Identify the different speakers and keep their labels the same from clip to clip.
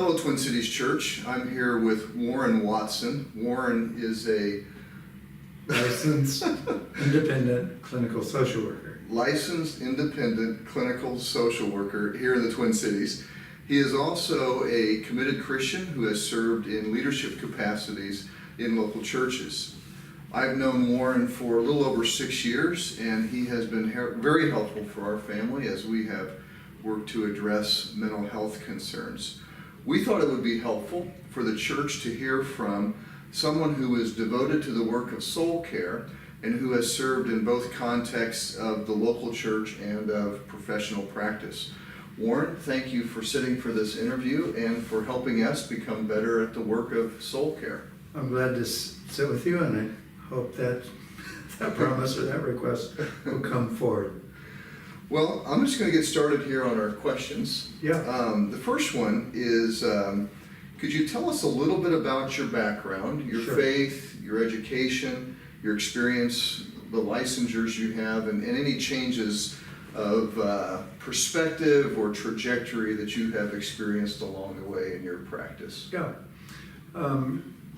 Speaker 1: Hello, Twin Cities Church. I'm here with Warren Watson. Warren is a
Speaker 2: licensed independent clinical social worker.
Speaker 1: Licensed independent clinical social worker here in the Twin Cities. He is also a committed Christian who has served in leadership capacities in local churches. I've known Warren for a little over 6 years, and he has been very helpful for our family as we have worked to address mental health concerns. We thought it would be helpful for the church to hear from someone who is devoted to the work of soul care and who has served in both contexts of the local church and of professional practice. Warren, thank you for sitting for this interview and for helping us become better at the work of soul care.
Speaker 2: I'm glad to sit with you, and I hope that promise or that request will come forward.
Speaker 1: Well, I'm just going to get started here on our questions.
Speaker 2: Yeah.
Speaker 1: The first one is, could you tell us a little bit about your background, your
Speaker 2: Sure.
Speaker 1: faith, your education, your experience, the licensures you have, and any changes of perspective or trajectory that you have experienced along the way in your practice?
Speaker 2: Yeah.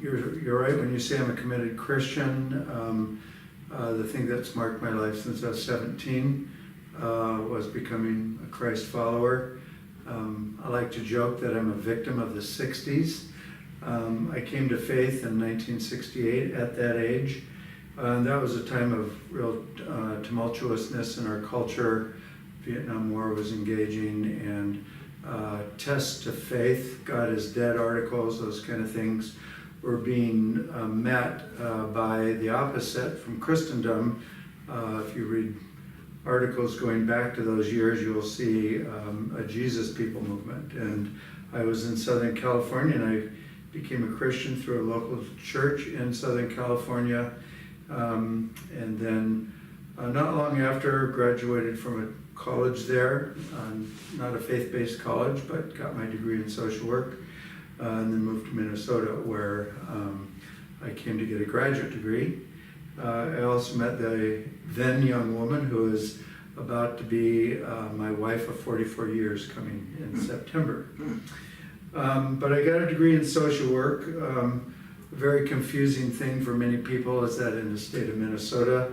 Speaker 2: You're right when you say I'm a committed Christian. The thing that's marked my life since I was 17 was becoming a Christ follower. I like to joke that I'm a victim of the 60s. I came to faith in 1968 at that age. And that was a time of real tumultuousness in our culture. Vietnam War was engaging, and tests to faith, God is dead articles, those kind of things, were being met by the opposite from Christendom. If you read articles going back to those years, you'll see a Jesus people movement. And I was in Southern California, and I became a Christian through a local church in Southern California. And then not long after, graduated from a college there, not a faith-based college, but got my degree in social work, and then moved to Minnesota, where I came to get a graduate degree. I also met the then young woman who is about to be my wife of 44 years coming in September. But I got a degree in social work. A very confusing thing for many people is that in the state of Minnesota,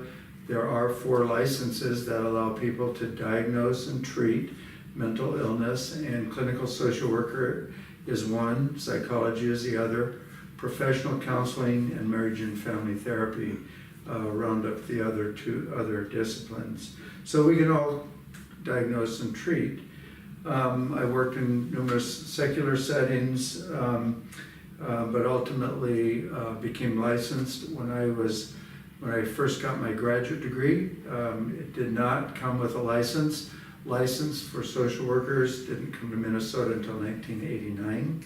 Speaker 2: there are 4 licenses that allow people to diagnose and treat mental illness, and clinical social worker is one, psychology is the other, professional counseling and marriage and family therapy round up the other 2 other disciplines. So we can all diagnose and treat. I worked in numerous secular settings, but ultimately became licensed when I first got my graduate degree. It did not come with a license. License for social workers didn't come to Minnesota until 1989.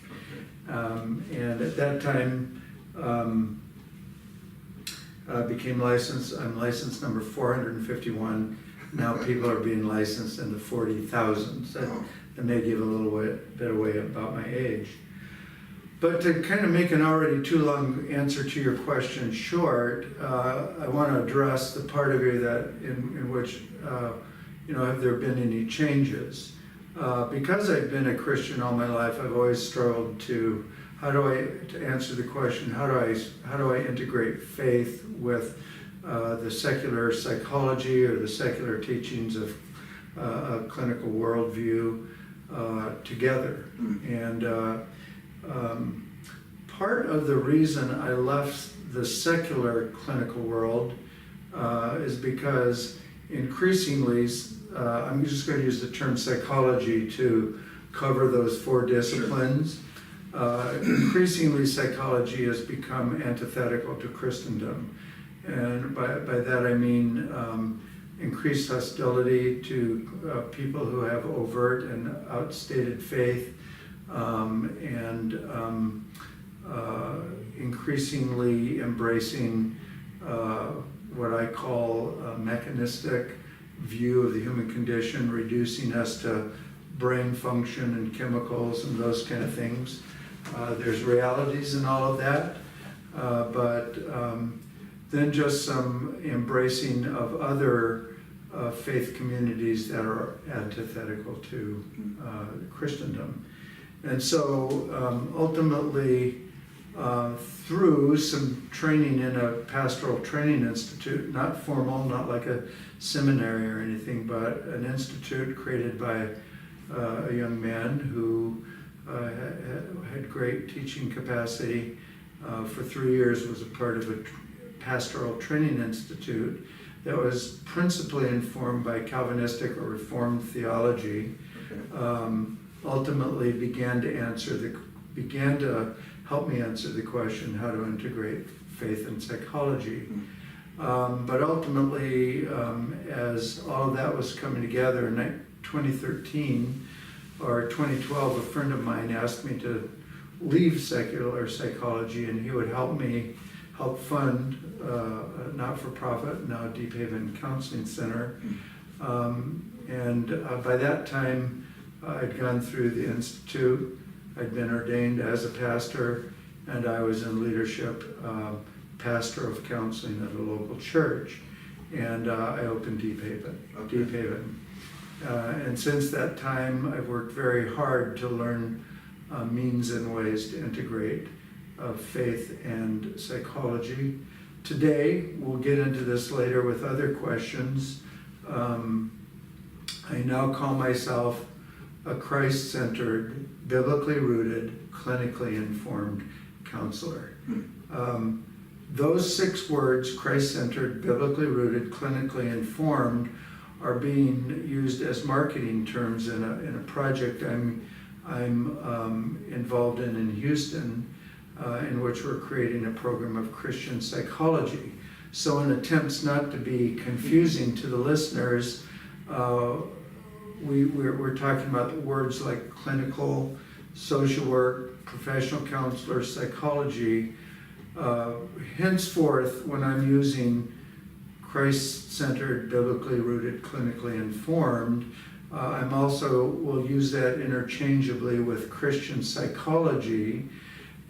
Speaker 2: And at that time, became licensed. I'm licensed number 451. Now people are being licensed in the 40,000s. That may give a little bit away about my age. But to kind of make an already too long answer to your question short, I want to address the part of you that in which, have there been any changes? Because I've been a Christian all my life, I've always struggled to answer the question, how do I integrate faith with the secular psychology or the secular teachings of a clinical worldview together? And part of the reason I left the secular clinical world is because increasingly, I'm just going to use the term psychology to cover those 4 disciplines. Increasingly, psychology has become antithetical to Christendom. And by that I mean increased hostility to people who have overt and outstated faith, and increasingly embracing what I call a mechanistic view of the human condition, reducing us to brain function and chemicals and those kind of things. There's realities in all of that, but then just some embracing of other faith communities that are antithetical to Christendom. And so ultimately, through some training in a pastoral training institute, not formal, not like a seminary or anything, but an institute created by a young man who had great teaching capacity. For 3 years was a part of a pastoral training institute that was principally informed by Calvinistic or Reformed theology.
Speaker 1: Okay.
Speaker 2: Ultimately began to help me answer the question how to integrate faith and psychology. But ultimately, as all of that was coming together in 2013 or 2012, a friend of mine asked me to leave secular psychology, and he would help fund a not-for-profit, now Deep Haven Counseling Center. By that time, I'd gone through the institute, I'd been ordained as a pastor, and I was in leadership, pastor of counseling at a local church, and I opened Deep Haven.
Speaker 1: Okay.
Speaker 2: Deep Haven. And since that time, I've worked very hard to learn means and ways to integrate faith and psychology. Today, we'll get into this later with other questions. I now call myself a Christ-centered, biblically rooted, clinically informed counselor. Those 6 words, Christ-centered, biblically rooted, clinically informed, are being used as marketing terms in a project I'm involved in Houston, in which we're creating a program of Christian psychology. So in attempts not to be confusing to the listeners, we're talking about words like clinical, social work, professional counselor, psychology. Henceforth, when I'm using Christ-centered, biblically rooted, clinically informed, I'm also will use that interchangeably with Christian psychology.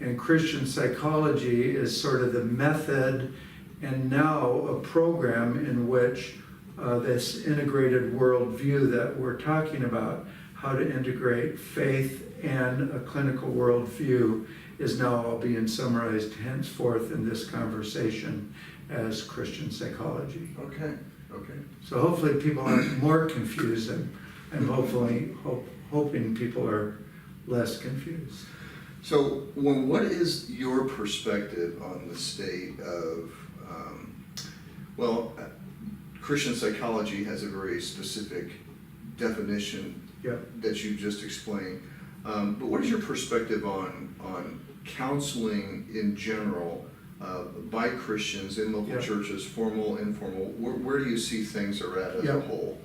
Speaker 2: And Christian psychology is sort of the method and now a program in which this integrated worldview that we're talking about, how to integrate faith and a clinical worldview, is now all being summarized henceforth in this conversation as Christian psychology.
Speaker 1: Okay.
Speaker 2: So hopefully people aren't more confused, and I'm hoping people are less confused.
Speaker 1: So, what is your perspective on the state of, Christian psychology has a very specific definition that you just explained, but what is your perspective on counseling in general by Christians in local churches, formal, informal? Where do you see things are at as a whole?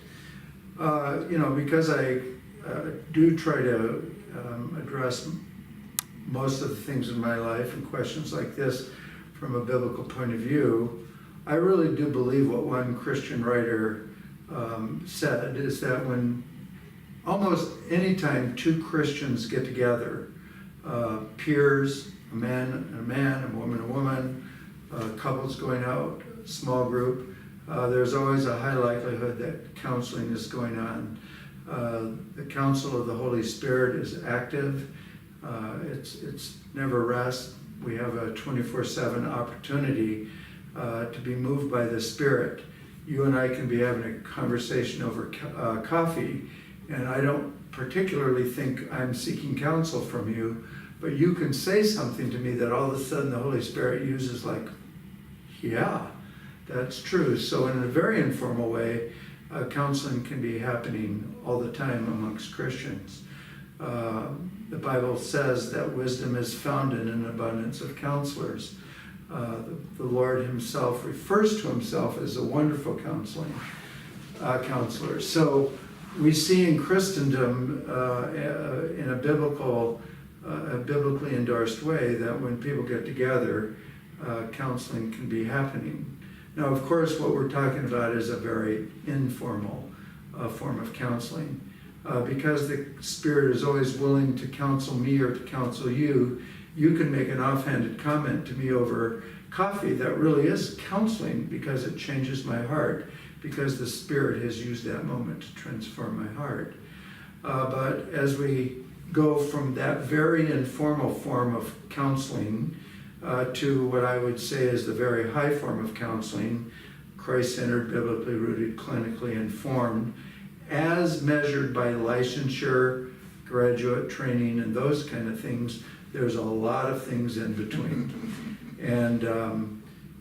Speaker 2: Because I do try to address most of the things in my life and questions like this from a biblical point of view, I really do believe what one Christian writer said, is that when almost any time 2 Christians get together, peers, a man, a woman, couples going out, small group, there's always a high likelihood that counseling is going on. The counsel of the Holy Spirit is active. It's never rest. We have a 24/7 opportunity to be moved by the Spirit. You and I can be having a conversation over coffee, and I don't particularly think I'm seeking counsel from you, but you can say something to me that all of a sudden the Holy Spirit uses like, yeah, that's true. So in a very informal way, counseling can be happening all the time amongst Christians. The Bible says that wisdom is found in an abundance of counselors. The Lord himself refers to himself as a wonderful counselor. So we see in Christendom, in a biblically endorsed way, that when people get together, counseling can be happening. Now, of course, what we're talking about is a very informal form of counseling. Because the Spirit is always willing to counsel me or to counsel you, you can make an offhanded comment to me over coffee that really is counseling, because it changes my heart, because the Spirit has used that moment to transform my heart. But as we go from that very informal form of counseling to what I would say is the very high form of counseling, Christ-centered, biblically rooted, clinically informed, as measured by licensure, graduate training, and those kind of things. There's a lot of things in between. And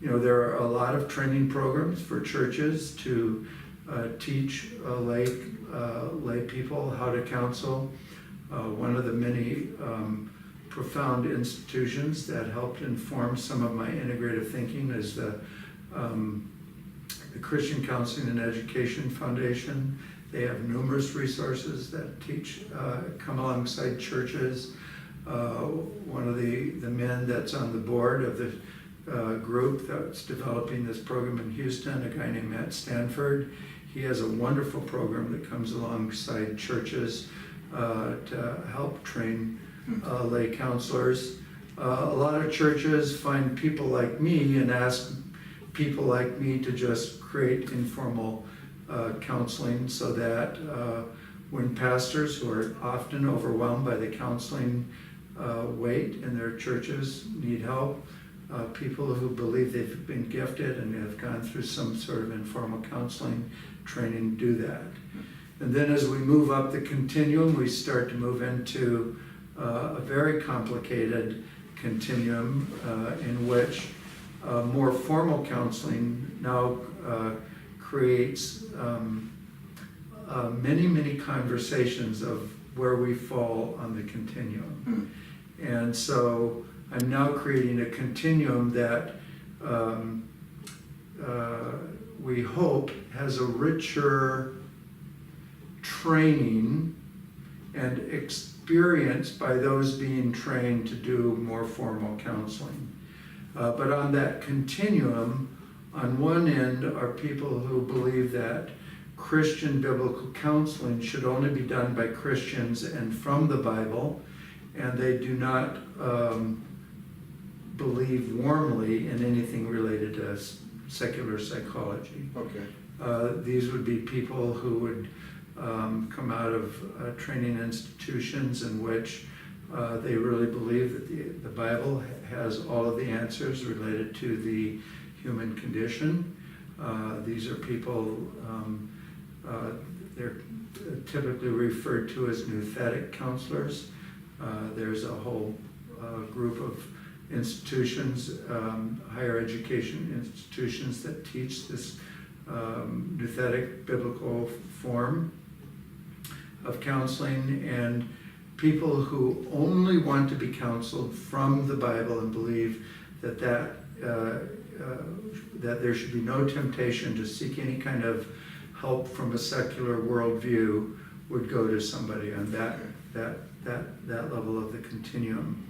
Speaker 2: there are a lot of training programs for churches to teach lay people how to counsel. One of the many profound institutions that helped inform some of my integrative thinking is the Christian Counseling and Education Foundation. They have numerous resources that teach, come alongside churches. One of the men that's on the board of the group that's developing this program in Houston, a guy named Matt Stanford, he has a wonderful program that comes alongside churches to help train lay counselors. A lot of churches find people like me and ask people like me to just create informal counseling so that when pastors who are often overwhelmed by the counseling weight in their churches need help, people who believe they've been gifted and have gone through some sort of informal counseling training do that. And then as we move up the continuum, we start to move into a very complicated continuum in which more formal counseling now creates many conversations of where we fall on the continuum. And so I'm now creating a continuum that we hope has a richer training and experience by those being trained to do more formal counseling. But on that continuum, on one end are people who believe that Christian biblical counseling should only be done by Christians and from the Bible, and they do not believe warmly in anything related to secular psychology.
Speaker 1: Okay.
Speaker 2: These would be people who would come out of training institutions in which they really believe that the Bible has all of the answers related to the human condition. These are people, they're typically referred to as emphatic counselors. There's a whole group of institutions, higher education institutions that teach this emphatic biblical form of counseling, and people who only want to be counseled from the Bible and believe that that there should be no temptation to seek any kind of help from a secular worldview would go to somebody on that level of the continuum.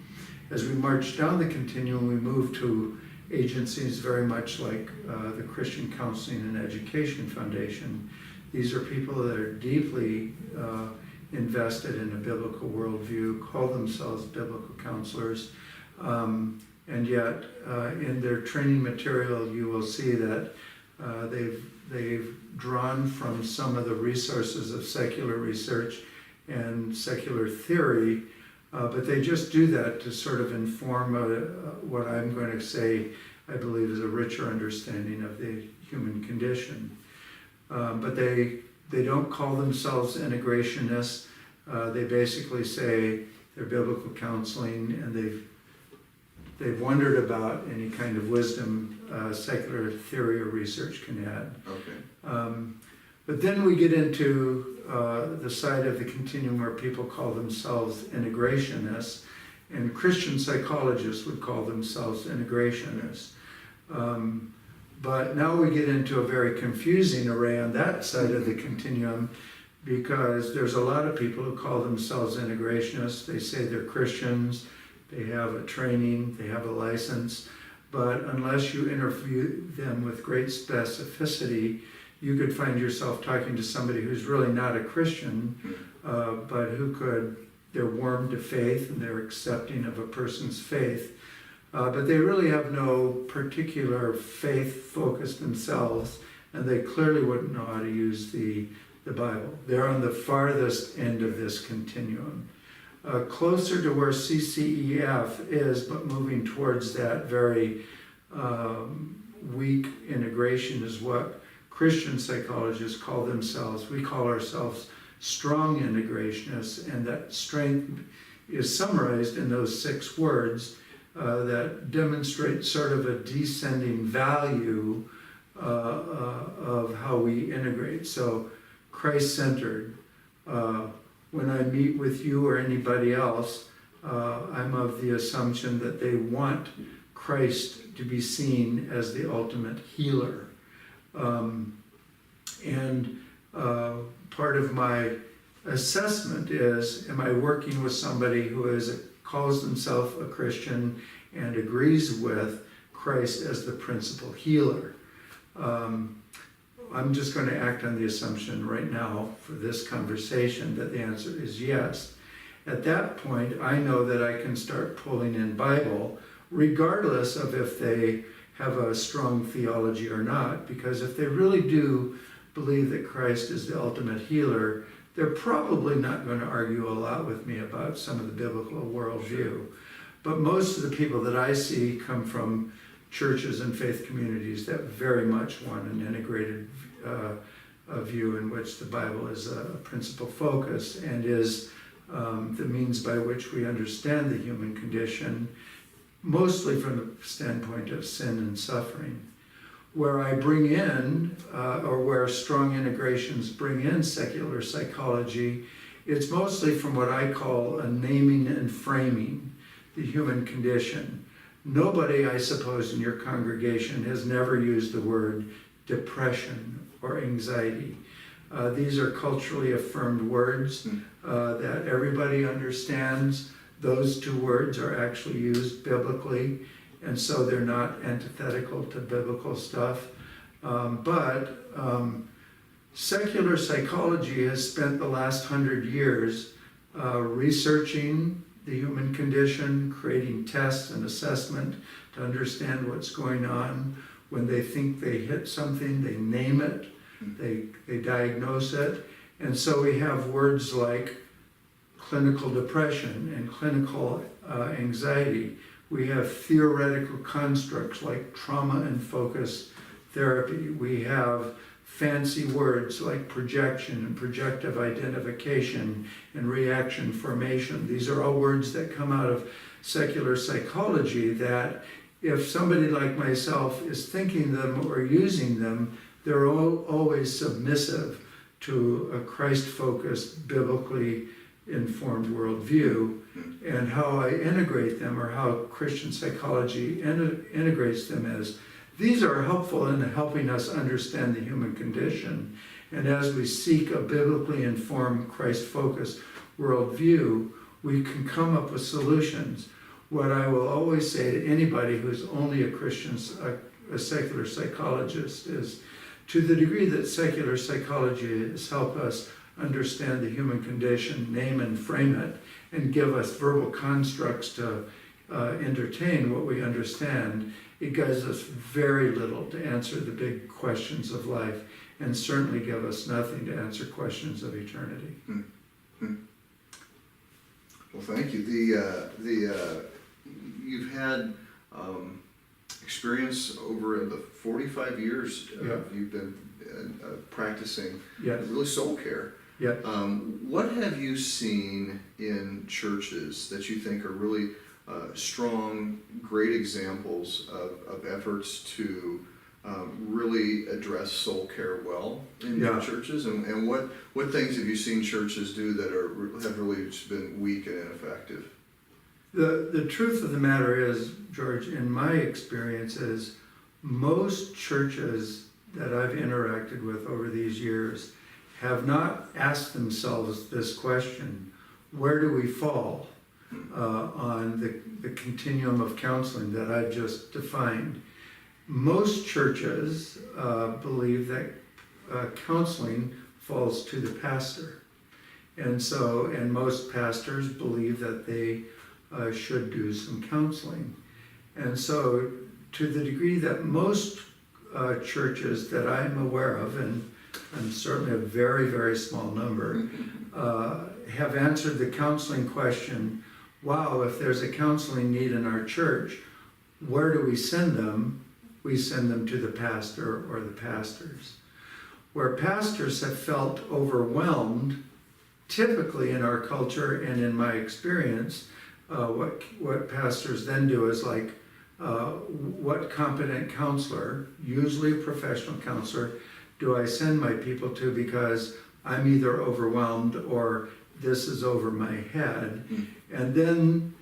Speaker 2: As we march down the continuum, we move to agencies very much like the Christian Counseling and Education Foundation. These are people that are deeply invested in a biblical worldview, call themselves biblical counselors, and yet in their training material you will see that they've drawn from some of the resources of secular research and secular theory, but they just do that to sort of inform what I'm going to say I believe is a richer understanding of the human condition. But they don't call themselves integrationists. They basically say they're biblical counseling, and they've wondered about any kind of wisdom secular theory or research can add.
Speaker 1: Okay.
Speaker 2: But then we get into the side of the continuum where people call themselves integrationists, and Christian psychologists would call themselves integrationists. But now we get into a very confusing array on that side of the continuum, because there's a lot of people who call themselves integrationists. They say they're Christians, they have a training, they have a license, but unless you interview them with great specificity, you could find yourself talking to somebody who's really not a Christian, but they're warm to faith and they're accepting of a person's faith. But they really have no particular faith focus themselves, and they clearly wouldn't know how to use the Bible. They're on the farthest end of this continuum. closer to where CCEF is, but moving towards that very weak integration is what Christian psychologists call themselves. We call ourselves strong integrationists, and that strength is summarized in those 6 words that demonstrate sort of a descending value of how we integrate. So Christ-centered. When I meet with you or anybody else, I'm of the assumption that they want Christ to be seen as the ultimate healer. Part of my assessment is, am I working with somebody who calls themselves a Christian and agrees with Christ as the principal healer? I'm just going to act on the assumption right now for this conversation that the answer is yes. At that point, I know that I can start pulling in Bible, regardless of if they have a strong theology or not, because if they really do believe that Christ is the ultimate healer, they're probably not going to argue a lot with me about some of the biblical worldview. But most of the people that I see come from churches and faith communities that very much want an integrated view in which the Bible is a principal focus and is the means by which we understand the human condition, mostly from the standpoint of sin and suffering. Where I bring in, or where strong integrations bring in secular psychology, it's mostly from what I call a naming and framing the human condition. Nobody, I suppose, in your congregation has never used the word depression or anxiety. These are culturally affirmed words that everybody understands. Those 2 words are actually used biblically, and so they're not antithetical to biblical stuff. But secular psychology has spent the last 100 years researching the human condition, creating tests and assessment to understand what's going on. When they think they hit something, they name it, they diagnose it. And so we have words like clinical depression and clinical anxiety. We have theoretical constructs like trauma and focus therapy. We have fancy words like projection and projective identification and reaction formation. These are all words that come out of secular psychology that if somebody like myself is thinking them or using them, they're always submissive to a Christ-focused, biblically informed worldview, and how I integrate them, or how Christian psychology integrates them, as these are helpful in helping us understand the human condition. And as we seek a biblically informed, Christ-focused worldview, we can come up with solutions. What I will always say to anybody who's only a Christian, a secular psychologist, is to the degree that secular psychology has helped us understand the human condition, name and frame it, and give us verbal constructs to entertain what we understand, it gives us very little to answer the big questions of life, and certainly give us nothing to answer questions of eternity.
Speaker 1: Well, thank you. You've had experience over the 45 years you've been practicing really soul care.
Speaker 2: Yeah.
Speaker 1: What have you seen in churches that you think are really strong, great examples of efforts to really address soul care well in your churches? And what things have you seen churches do that have really just been weak and ineffective?
Speaker 2: The truth of the matter is, George, in my experience, is most churches that I've interacted with over these years have not asked themselves this question: where do we fall on the continuum of counseling that I've just defined? Most churches believe that counseling falls to the pastor. And most pastors believe that they should do some counseling. And so to the degree that most churches that I'm aware of, and certainly a very, very small number, have answered the counseling question, wow, if there's a counseling need in our church, where do we send them? We send them to the pastor or the pastors. Where pastors have felt overwhelmed, typically in our culture and in my experience, what pastors then do is like, what competent counselor, usually a professional counselor, do I send my people to because I'm either overwhelmed or this is over my head. And then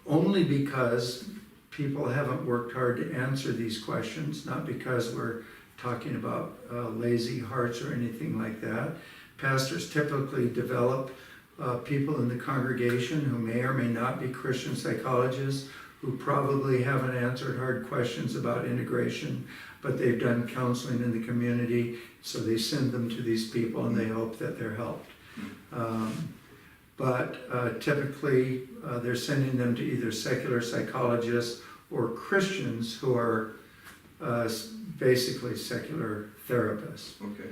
Speaker 2: only because people haven't worked hard to answer these questions, not because we're talking about lazy hearts or anything like that. Pastors typically develop people in the congregation who may or may not be Christian psychologists, who probably haven't answered hard questions about integration, but they've done counseling in the community, so they send them to these people and they hope that they're helped. But typically they're sending them to either secular psychologists or Christians who are basically secular therapists.
Speaker 1: Okay.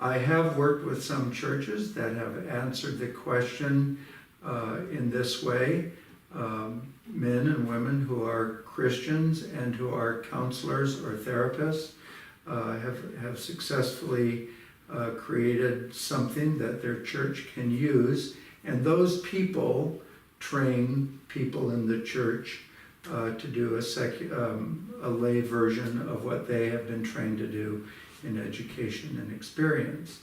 Speaker 2: I have worked with some churches that have answered the question in this way. Men and women who are Christians and who are counselors or therapists have successfully created something that their church can use, and those people train people in the church to do a lay version of what they have been trained to do in education and experience.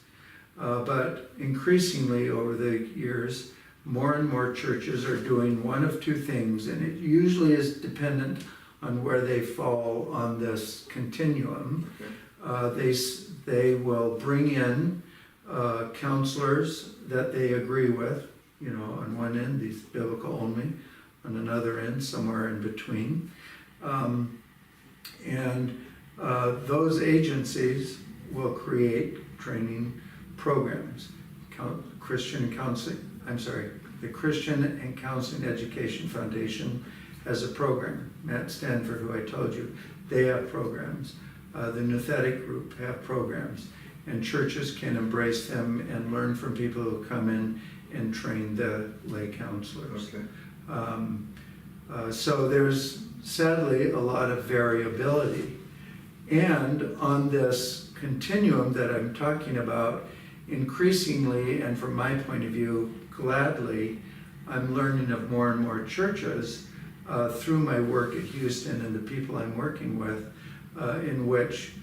Speaker 2: But increasingly over the years, more and more churches are doing one of two things, and it usually is dependent on where they fall on this continuum.
Speaker 1: Okay.
Speaker 2: They will bring in counselors that they agree with, you know, on one end, these biblical only, on another end, somewhere in between. Those agencies will create training programs. The Christian and Counseling Education Foundation has a program. Matt Stanford, who I told you, they have programs. The Emphatic group have programs. And churches can embrace them and learn from people who come in and train the lay counselors.
Speaker 1: Okay.
Speaker 2: So there's sadly a lot of variability. And on this continuum that I'm talking about, increasingly, and from my point of view, gladly, I'm learning of more and more churches through my work at Houston and the people I'm working with, in which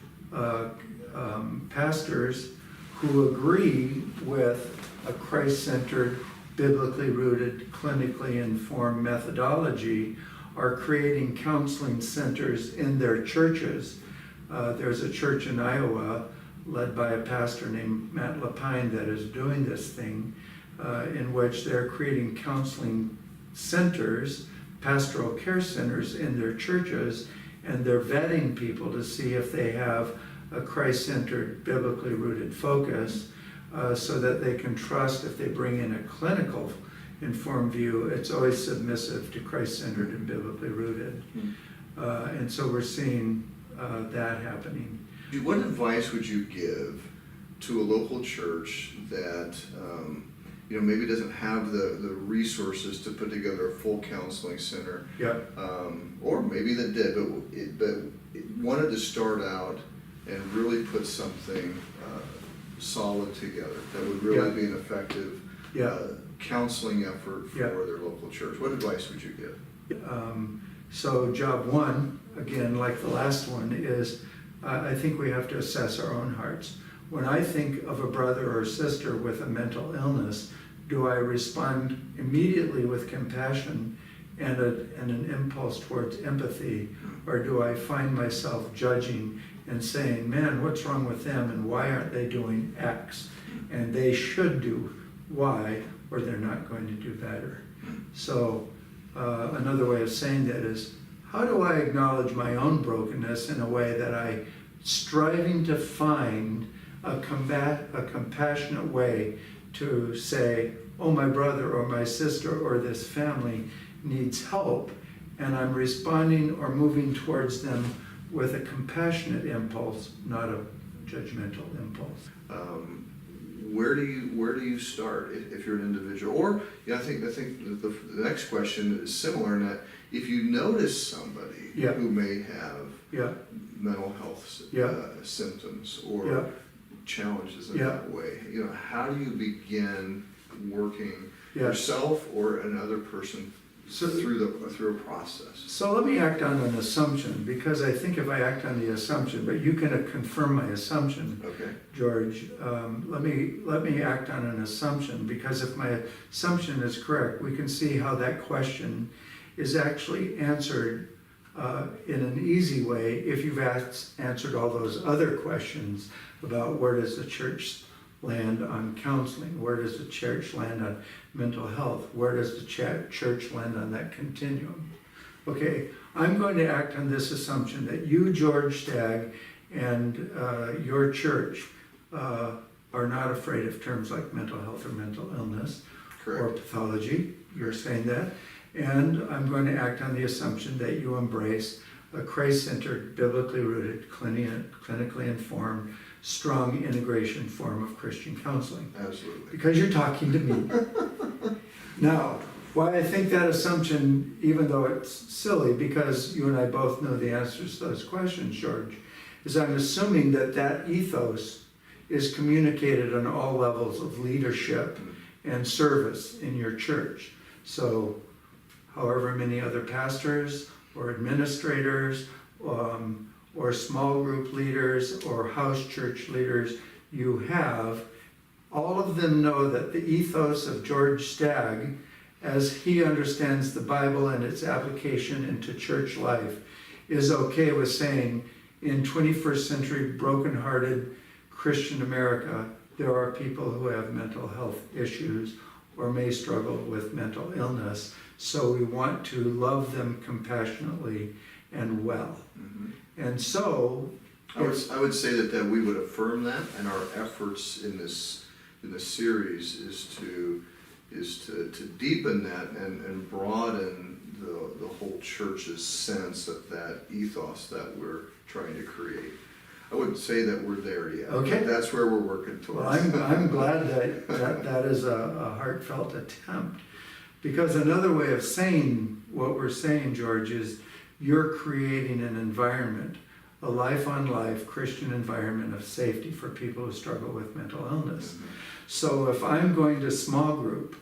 Speaker 2: pastors who agree with a Christ-centered, biblically rooted, clinically informed methodology are creating counseling centers in their churches. There's a church in Iowa led by a pastor named Matt Lapine that is doing this thing, in which they're creating counseling centers, pastoral care centers in their churches, and they're vetting people to see if they have a Christ-centered, biblically rooted focus, so that they can trust if they bring in a clinical informed view, it's always submissive to Christ-centered and biblically rooted. And so we're seeing that happening.
Speaker 1: What advice would you give to a local church that maybe doesn't have the resources to put together a full counseling center?
Speaker 2: Yeah.
Speaker 1: Or maybe that did, but it wanted to start out and really put something solid together that would really be an effective counseling effort for their local church. What advice would you give?
Speaker 2: So job one, again, like the last one, is I think we have to assess our own hearts. When I think of a brother or sister with a mental illness, do I respond immediately with compassion and an impulse towards empathy, or do I find myself judging and saying, man, what's wrong with them and why aren't they doing X? And they should do Y, or they're not going to do better. So another way of saying that is, how do I acknowledge my own brokenness in a way that I striving to find a compassionate way to say, oh, my brother or my sister or this family needs help, and I'm responding or moving towards them with a compassionate impulse, not a judgmental impulse.
Speaker 1: where do you start if you're an individual? Or I think the next question is similar in that if you notice somebody who may have mental health symptoms or challenges in that way, how do you begin working yourself or another person through a process?
Speaker 2: So let me act on an assumption, because I think if I act on the assumption, but you can confirm my assumption,
Speaker 1: Okay.
Speaker 2: George. Let me act on an assumption, because if my assumption is correct, we can see how that question is actually answered in an easy way if you've answered all those other questions about where does the church land on counseling, where does the church land on mental health, where does the church land on that continuum. Okay, I'm going to act on this assumption that you, George Stagg, and your church are not afraid of terms like mental health or mental illness.
Speaker 1: Correct.
Speaker 2: Or pathology. You're saying that. And I'm going to act on the assumption that you embrace a Christ-centered, biblically rooted, clinically informed, strong integration form of Christian counseling.
Speaker 1: Absolutely.
Speaker 2: Because you're talking to me. Now, why I think that assumption, even though it's silly, because you and I both know the answers to those questions, George, is I'm assuming that that ethos is communicated on all levels of leadership and service in your church. So, however many other pastors or administrators or small group leaders or house church leaders you have, all of them know that the ethos of George Stagg, as he understands the Bible and its application into church life, is okay with saying, in 21st century broken-hearted Christian America, there are people who have mental health issues or may struggle with mental illness, so we want to love them compassionately and well.
Speaker 1: Mm-hmm.
Speaker 2: And so
Speaker 1: I would say that we would affirm that, and our efforts in this series is to deepen that and broaden the whole church's sense of that ethos that we're trying to create. I wouldn't say that we're there yet.
Speaker 2: Okay.
Speaker 1: But that's where we're working towards.
Speaker 2: Well, I'm glad that is a heartfelt attempt, because another way of saying what we're saying, George, is you're creating an environment, a life-on-life Christian environment of safety for people who struggle with mental illness.
Speaker 1: Mm-hmm.
Speaker 2: So if I'm going to small group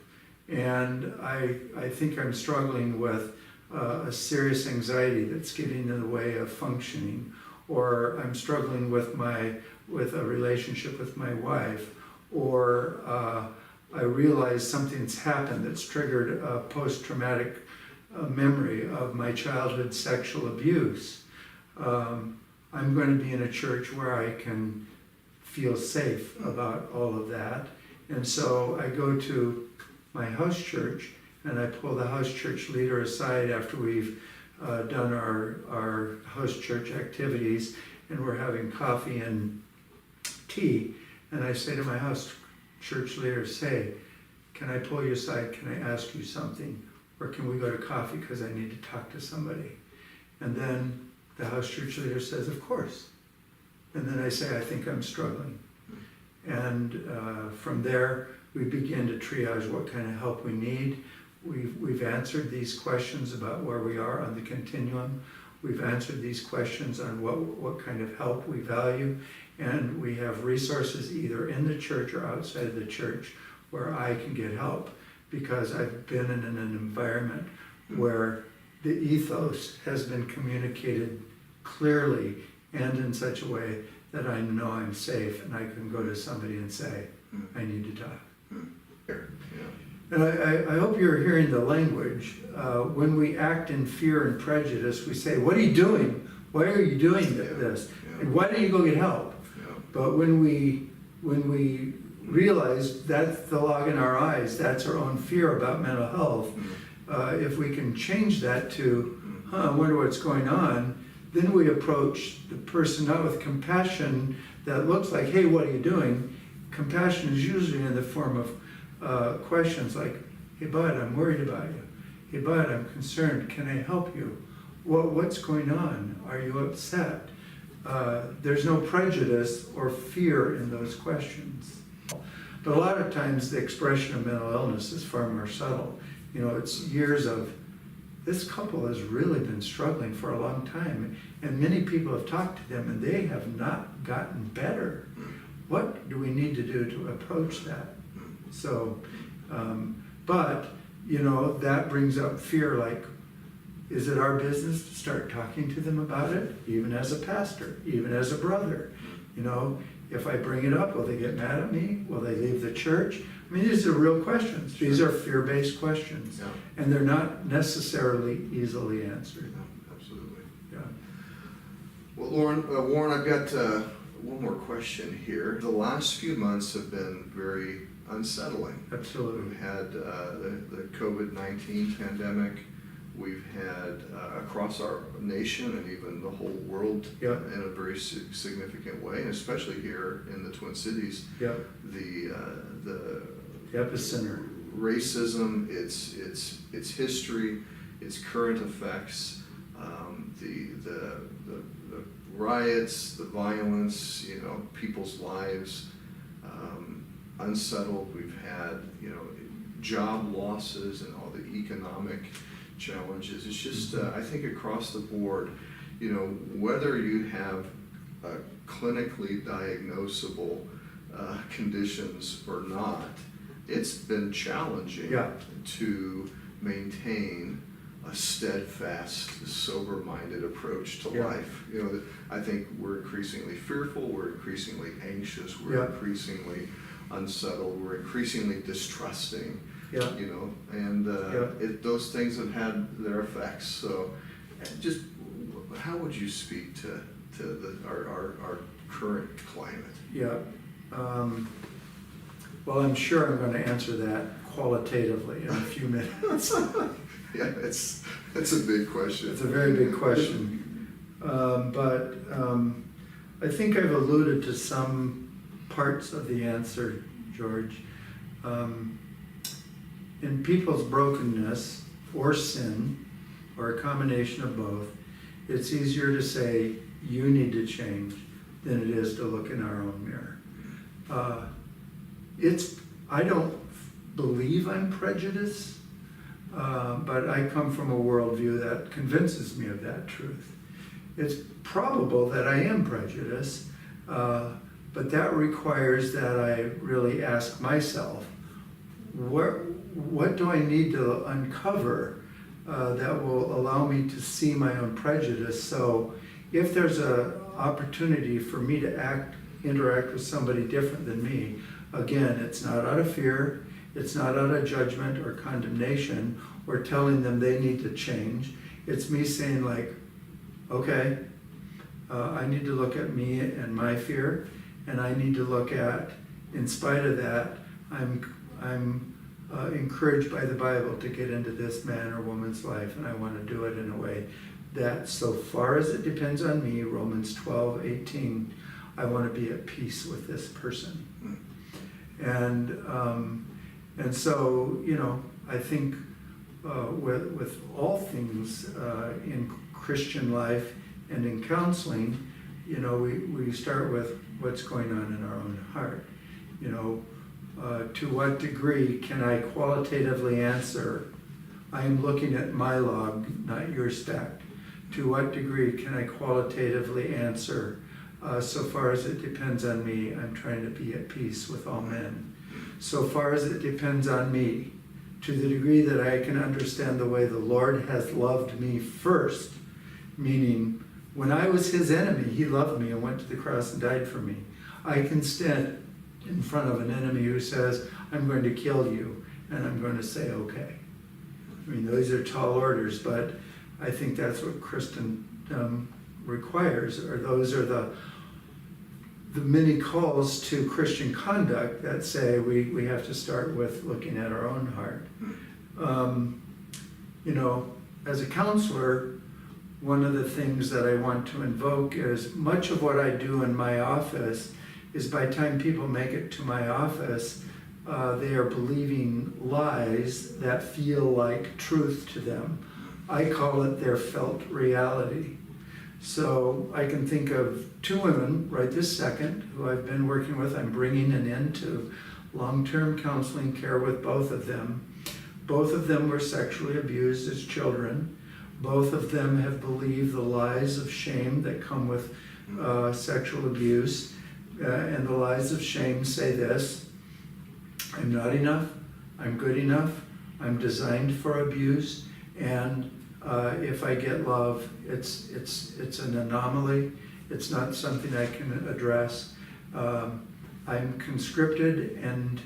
Speaker 2: and I think I'm struggling with a serious anxiety that's getting in the way of functioning, or I'm struggling with a relationship with my wife, or I realize something's happened that's triggered a post-traumatic memory of my childhood sexual abuse, I'm going to be in a church where I can feel safe about all of that. And so I go to my house church and I pull the house church leader aside after we've done our house church activities and we're having coffee and tea, and I say to my house church leader, can I pull you aside, can I ask you something, or can we go to coffee because I need to talk to somebody? And then the house church leader says, of course. And then I say, I think I'm struggling. And from there, we begin to triage what kind of help we need. We've answered these questions about where we are on the continuum. We've answered these questions on what kind of help we value. And we have resources either in the church or outside of the church where I can get help, because I've been in an environment where the ethos has been communicated clearly and in such a way that I know I'm safe and I can go to somebody and say, I need to talk.
Speaker 1: Yeah.
Speaker 2: And I hope you're hearing the language. When we act in fear and prejudice, we say, what are you doing? Why are you doing this? And why don't you go get help?
Speaker 1: Yeah.
Speaker 2: But when we realize that's the log in our eyes, that's our own fear about mental health, if we can change that to, I wonder what's going on, then we approach the person not with compassion that looks like, hey, what are you doing? Compassion is usually in the form of questions like, hey, bud, I'm worried about you. Hey, bud, I'm concerned. Can I help you? What's going on? Are you upset? There's no prejudice or fear in those questions. But a lot of times the expression of mental illness is far more subtle. You know, it's years of, this couple has really been struggling for a long time, and many people have talked to them and they have not gotten better. What do we need to do to approach that? So, but, you know, that brings up fear, like, is it our business to start talking to them about it? Even as a pastor, even as a brother, you know, if I bring it up, will they get mad at me? Will they leave the church? I mean, these are real questions. These are fear-based questions.
Speaker 1: Yeah.
Speaker 2: And they're not necessarily easily answered.
Speaker 1: Yeah, absolutely.
Speaker 2: Yeah.
Speaker 1: Well, Warren, I've got one more question here. The last few months have been very unsettling.
Speaker 2: Absolutely.
Speaker 1: We've had the COVID-19 pandemic. We've had across our nation and even the whole world
Speaker 2: Yeah.
Speaker 1: in a very significant way, and especially here in the Twin Cities.
Speaker 2: Yeah.
Speaker 1: The
Speaker 2: Epicenter.
Speaker 1: racism, its history, its current effects, the riots, the violence, you know, people's lives unsettled. We've had, you know, job losses and all the economic challenges. It's just, I think across the board, you know, whether you have clinically diagnosable conditions or not, it's been challenging
Speaker 2: Yeah.
Speaker 1: to maintain a steadfast, sober-minded approach to
Speaker 2: Yeah.
Speaker 1: life. You know, I think we're increasingly fearful, we're increasingly anxious, we're
Speaker 2: Yeah.
Speaker 1: increasingly unsettled, we're increasingly distrusting.
Speaker 2: Yeah.
Speaker 1: You know, and
Speaker 2: Yeah.
Speaker 1: those things have had their effects. So, just how would you speak to our current climate?
Speaker 2: Yeah. Well, I'm sure I'm going to answer that qualitatively in a few minutes.
Speaker 1: Yeah, it's a big question.
Speaker 2: It's a very big question. But I think I've alluded to some parts of the answer, George. In people's brokenness or sin, or a combination of both, it's easier to say, you need to change, than it is to look in our own mirror. I don't believe I'm prejudiced, but I come from a worldview that convinces me of that truth. It's probable that I am prejudiced, but that requires that I really ask myself, what do I need to uncover that will allow me to see my own prejudice? So if there's an opportunity for me to interact with somebody different than me, again, it's not out of fear, it's not out of judgment or condemnation or telling them they need to change. It's me saying, like, okay, I need to look at me and my fear, and I need to look at, in spite of that, I'm encouraged by the Bible to get into this man or woman's life, and I want to do it in a way that, so far as it depends on me, Romans 12:18, I want to be at peace with this person. And so, you know, I think with all things in Christian life and in counseling, you know, we start with what's going on in our own heart. You know, to what degree can I qualitatively answer, I am looking at my log, not your stack. To what degree can I qualitatively answer, so far as it depends on me, I'm trying to be at peace with all men. So far as it depends on me, to the degree that I can understand the way the Lord has loved me first, meaning when I was his enemy, he loved me and went to the cross and died for me. I can stand in front of an enemy who says, I'm going to kill you, and I'm going to say, okay. I mean, those are tall orders, but I think that's what Christendom requires, or those are the many calls to Christian conduct that say we have to start with looking at our own heart. You know, as a counselor, one of the things that I want to invoke is much of what I do in my office is by the time people make it to my office, they are believing lies that feel like truth to them. I call it their felt reality. So I can think of two women right this second who I've been working with. I'm bringing an end to long-term counseling care with both of them. Both of them were sexually abused as children. Both of them have believed the lies of shame that come with sexual abuse. And the lies of shame say this: I'm not enough, I'm good enough, I'm designed for abuse, and if I get love, it's an anomaly, it's not something I can address. I'm conscripted and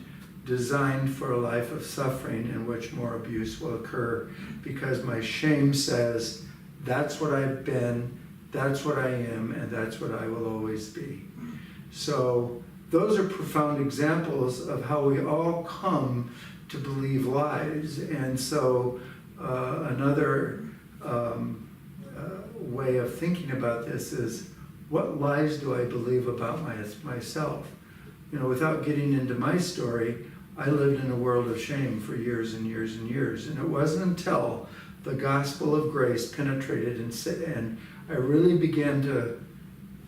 Speaker 2: designed for a life of suffering in which more abuse will occur, because my shame says that's what I've been, that's what I am, and that's what I will always be. So those are profound examples of how we all come to believe lies. And so another way of thinking about this is, what lies do I believe about myself? You know, without getting into my story, I lived in a world of shame for years and years and years. And it wasn't until the gospel of grace penetrated and I really began to,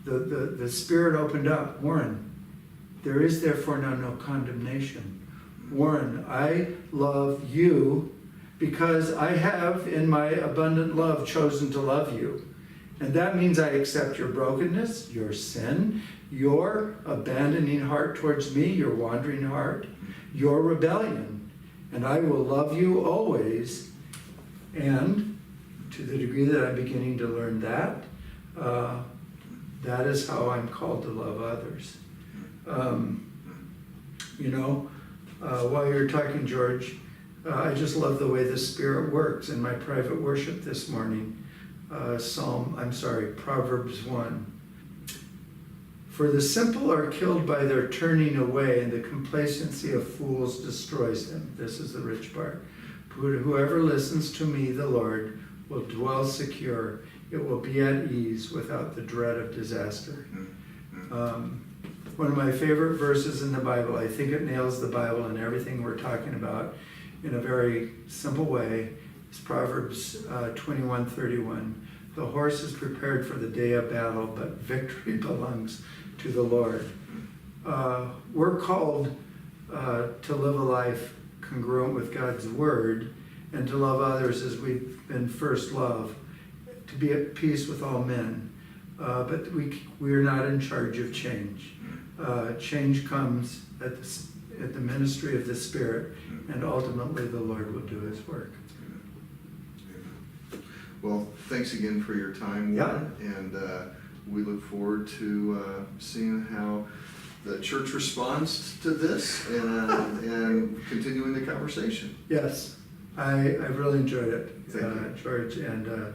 Speaker 2: the Spirit opened up. Warren, there is therefore now no condemnation. Warren, I love you because I have in my abundant love chosen to love you. And that means I accept your brokenness, your sin, your abandoning heart towards me, your wandering heart, your rebellion. And I will love you always. And to the degree that I'm beginning to learn that, that is how I'm called to love others. While you're talking, George, I just love the way the Spirit works in my private worship this morning. Proverbs 1. For the simple are killed by their turning away, and the complacency of fools destroys them. This is the rich part. Whoever listens to me, the Lord, will dwell secure. It will be at ease without the dread of disaster. One of my favorite verses in the Bible, I think it nails the Bible and everything we're talking about in a very simple way, is Proverbs 21:31. The horse is prepared for the day of battle, but victory belongs to the Lord. We're called to live a life congruent with God's word and to love others as we've been first loved, to be at peace with all men. But we are not in charge of change. Change comes at the ministry of the Spirit, and ultimately the Lord will do his work.
Speaker 1: Well, thanks again for your time, Warren, and we look forward to seeing how the church responds to this and continuing the conversation.
Speaker 2: Yes, I really enjoyed it,
Speaker 1: Thank you.
Speaker 2: George, and